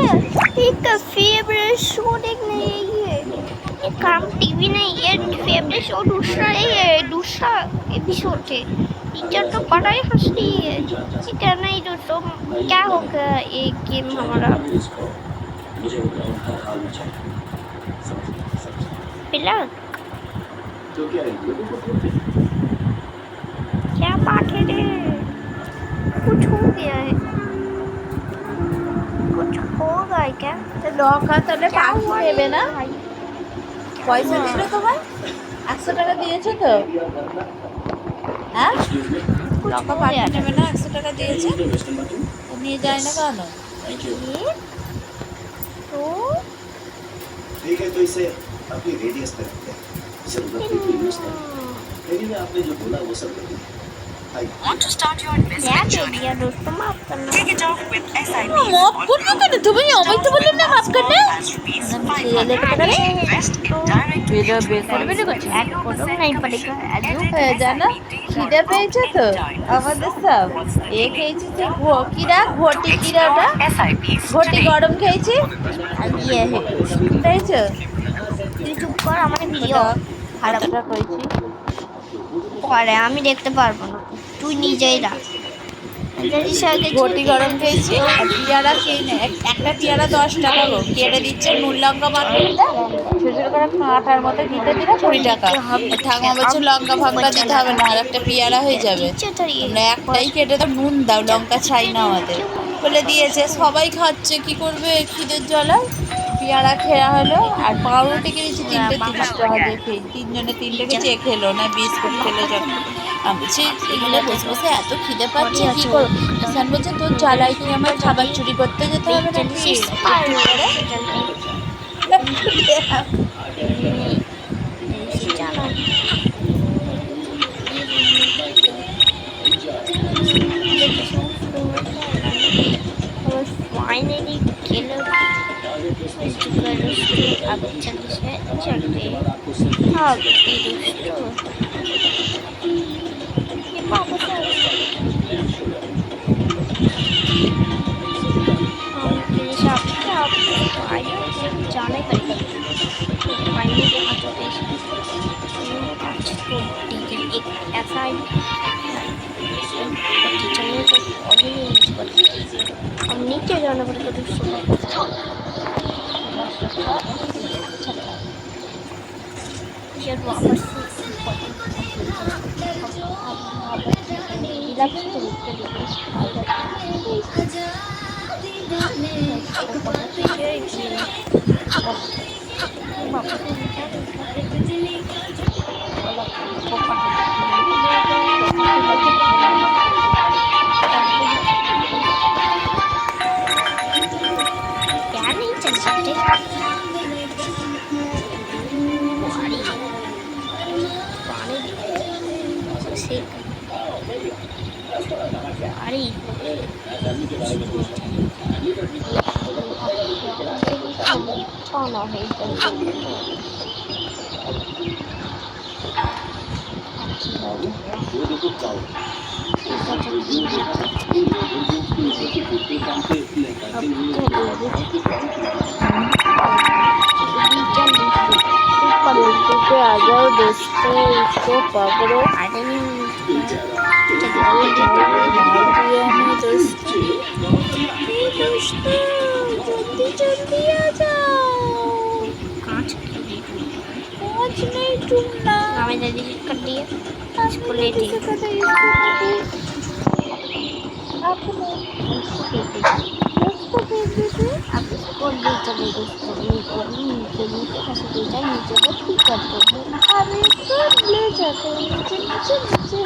इसका favourite show देखने यही है। ये काम टीवी नहीं, ये फेवरेट शो दूसरा है, दूसरा एपिसोड है। टीचर तो बड़ा ही हंसती है। ये कहना ही दोस्तों क्या होगा एक गेम हमारा पिला क्या बात है रे, कुछ हो गया है, कुछ होगा क्या? লঙ্কা তাহলে পাখি নেবে না? পয়সা দিল তোমায়? 100 টাকা দিয়েছো তো? হ্যাঁ, লঙ্কা পাখি নেবে না? 100 টাকা দিয়েছে, নিয়ে যায় না কেন? तो ठीक है, तो इसे अपनी रेडियस पे रखते हैं। जरूरत है तो यूज करें। लेकिन आपने जो बोला वो सब कर दिया। Want to start your क्या investment दे journey? दिया दोस्तों, माफ करना। Take it off with SIP. মাফ করবো কেন? তুমি অবৈ তো বললে না মাফ করতে। Invest in direct বেটা বেকার বেটা করছে। এক फोटो नहीं पड़ेगा হয়ে জানো খিদে পেয়েছে তো আমাদের সব এ খেয়েছি যে কিরা ঘটি কিরা ওটা SIPs ঘটি today. গরম খেয়েছি আর ইয়ে পেয়েছো তুই চুপ কর, আমার ভিডিও খারাপ কতটা করেছি করে আমি দেখতে পারবো না, তুই নিজেই রাখ। ঘটি গরম খেয়েছি আর পেয়ারা খেয়ে নে একটা পেয়ারা 10 টাকা গো কেটে দিচ্ছে নুন লঙ্কা মাখিয়ে ছোটো করে আটার মতো দিতে দিলে 20 টাকা ঠাকুমা বলছে লঙ্কা ভাগটা দিতে হবে না আর একটা পেয়ারা হয়ে যাবে আমরা একটাই কেটে তো নুন দাও লঙ্কা চাই না আমাদের বলে দিয়েছে সবাই খাচ্ছে কি করবে খিদের জ্বালায় পেয়ারা খেয়া হলো আর পাউরুটি কিনেছি 3টে 30 টাকা দিয়ে খেয়ে 3 জনে 3টে খেয়েছি এ খেলো না বিস্কুট খেলো যখন আমি বলছি এগুলো বসে বসে এত খিদে পাচ্ছে কি করবো হাসান বলছে তোর জ্বালাই কি আমার খাবার চুরি করতে যেতে হবে না फाइनली खेलो अब चलते हाँ जाना ही पड़ेगा फाइनली यहाँ चलते एक ऐसा चलने को अभी नहीं यूज करते हम नीचे जाना पड़ेगा दूसरे यार वापस क्या नहीं चल सकते अरे आ जाओ दोस्तों इसको पकड़ो जल्दी जल्दी आ जाओ कांच नहीं टूटना हमें जल्दी कर दिया इसको ले ली आप इसको ले चले दोस्तों नीचे नीचे को ठीक कर दो अरे इसको ले जाते नीचे नीचे नीचे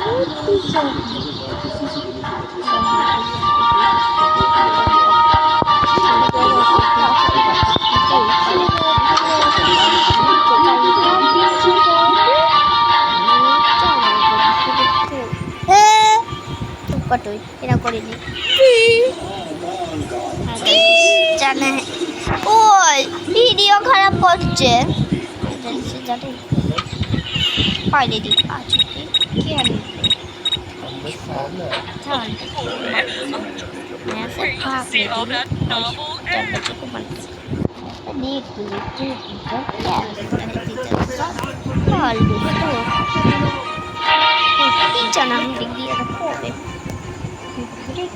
कटो एरा करे नी জানে ওই ভিডিও খারাপ করছে জানে পাইলে দি আছে কি আনি চল मैं सब खा चार बच्चों को बना देख टीचर क्या टीचर नाम लिख दिया रखो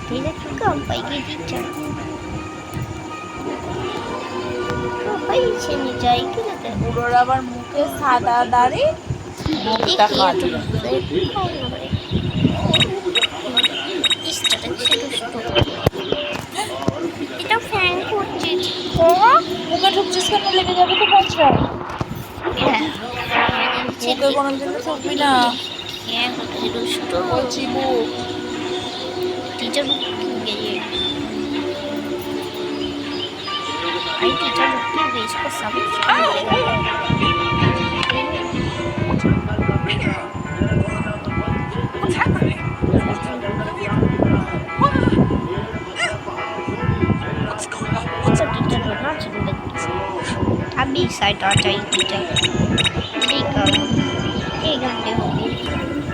धीरे कम पाएगी टीचर भाई से नहीं जाएगी ना বুড়োর আবার মুখে সাদা দাড়ি মুখটা কালো इस तरह से এটা ফ্যান করছে মুখে ঢুকছিস কেন লেগে যাবে তো বাচ্চা হ্যাঁ মুখে কোনোদিন ঢুকবি না হ্যাঁ হচ্ছে দুষ্ট বলছি মুখ टीचर गई आई टीचर की बेस को सब What's happening? What's going on? तो टीचर ना चलने अभी साइड आ जाए टीचर ठीक है 1 घंटे हो गए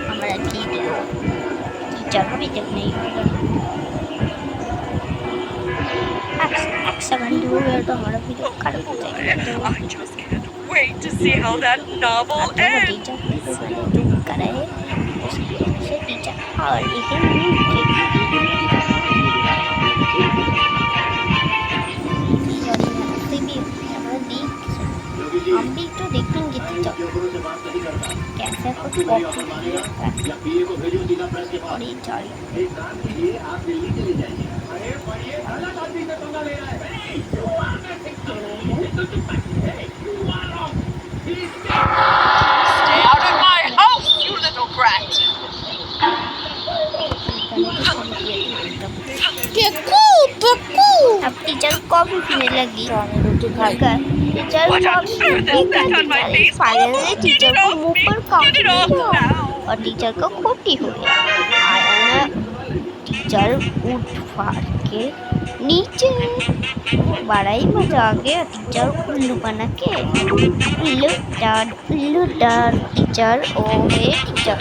हमारा टीचर अभी तक नहीं होगा सेकंड हो गया तो हमारा वीडियो खत्म हो जाएगा I just can't wait to see how that novel ends. Teacher जो करे उससे टीचर और लेकिन हम भी तो देखेंगे टीचर कैसे कुछ कॉपी और ये चाहिए Stay out of my house, you little brat. अब टीचर कॉफी पीने लगी टीचर फाइनली टीचर को मुंह पर काफी और टीचर को खोटी हो गया आया ना टीचर उठ फाड़ के नीचे बड़ा ही मजा आ गया टीचर उल्लू बना के उल्लू डर टीचर ओ टीचर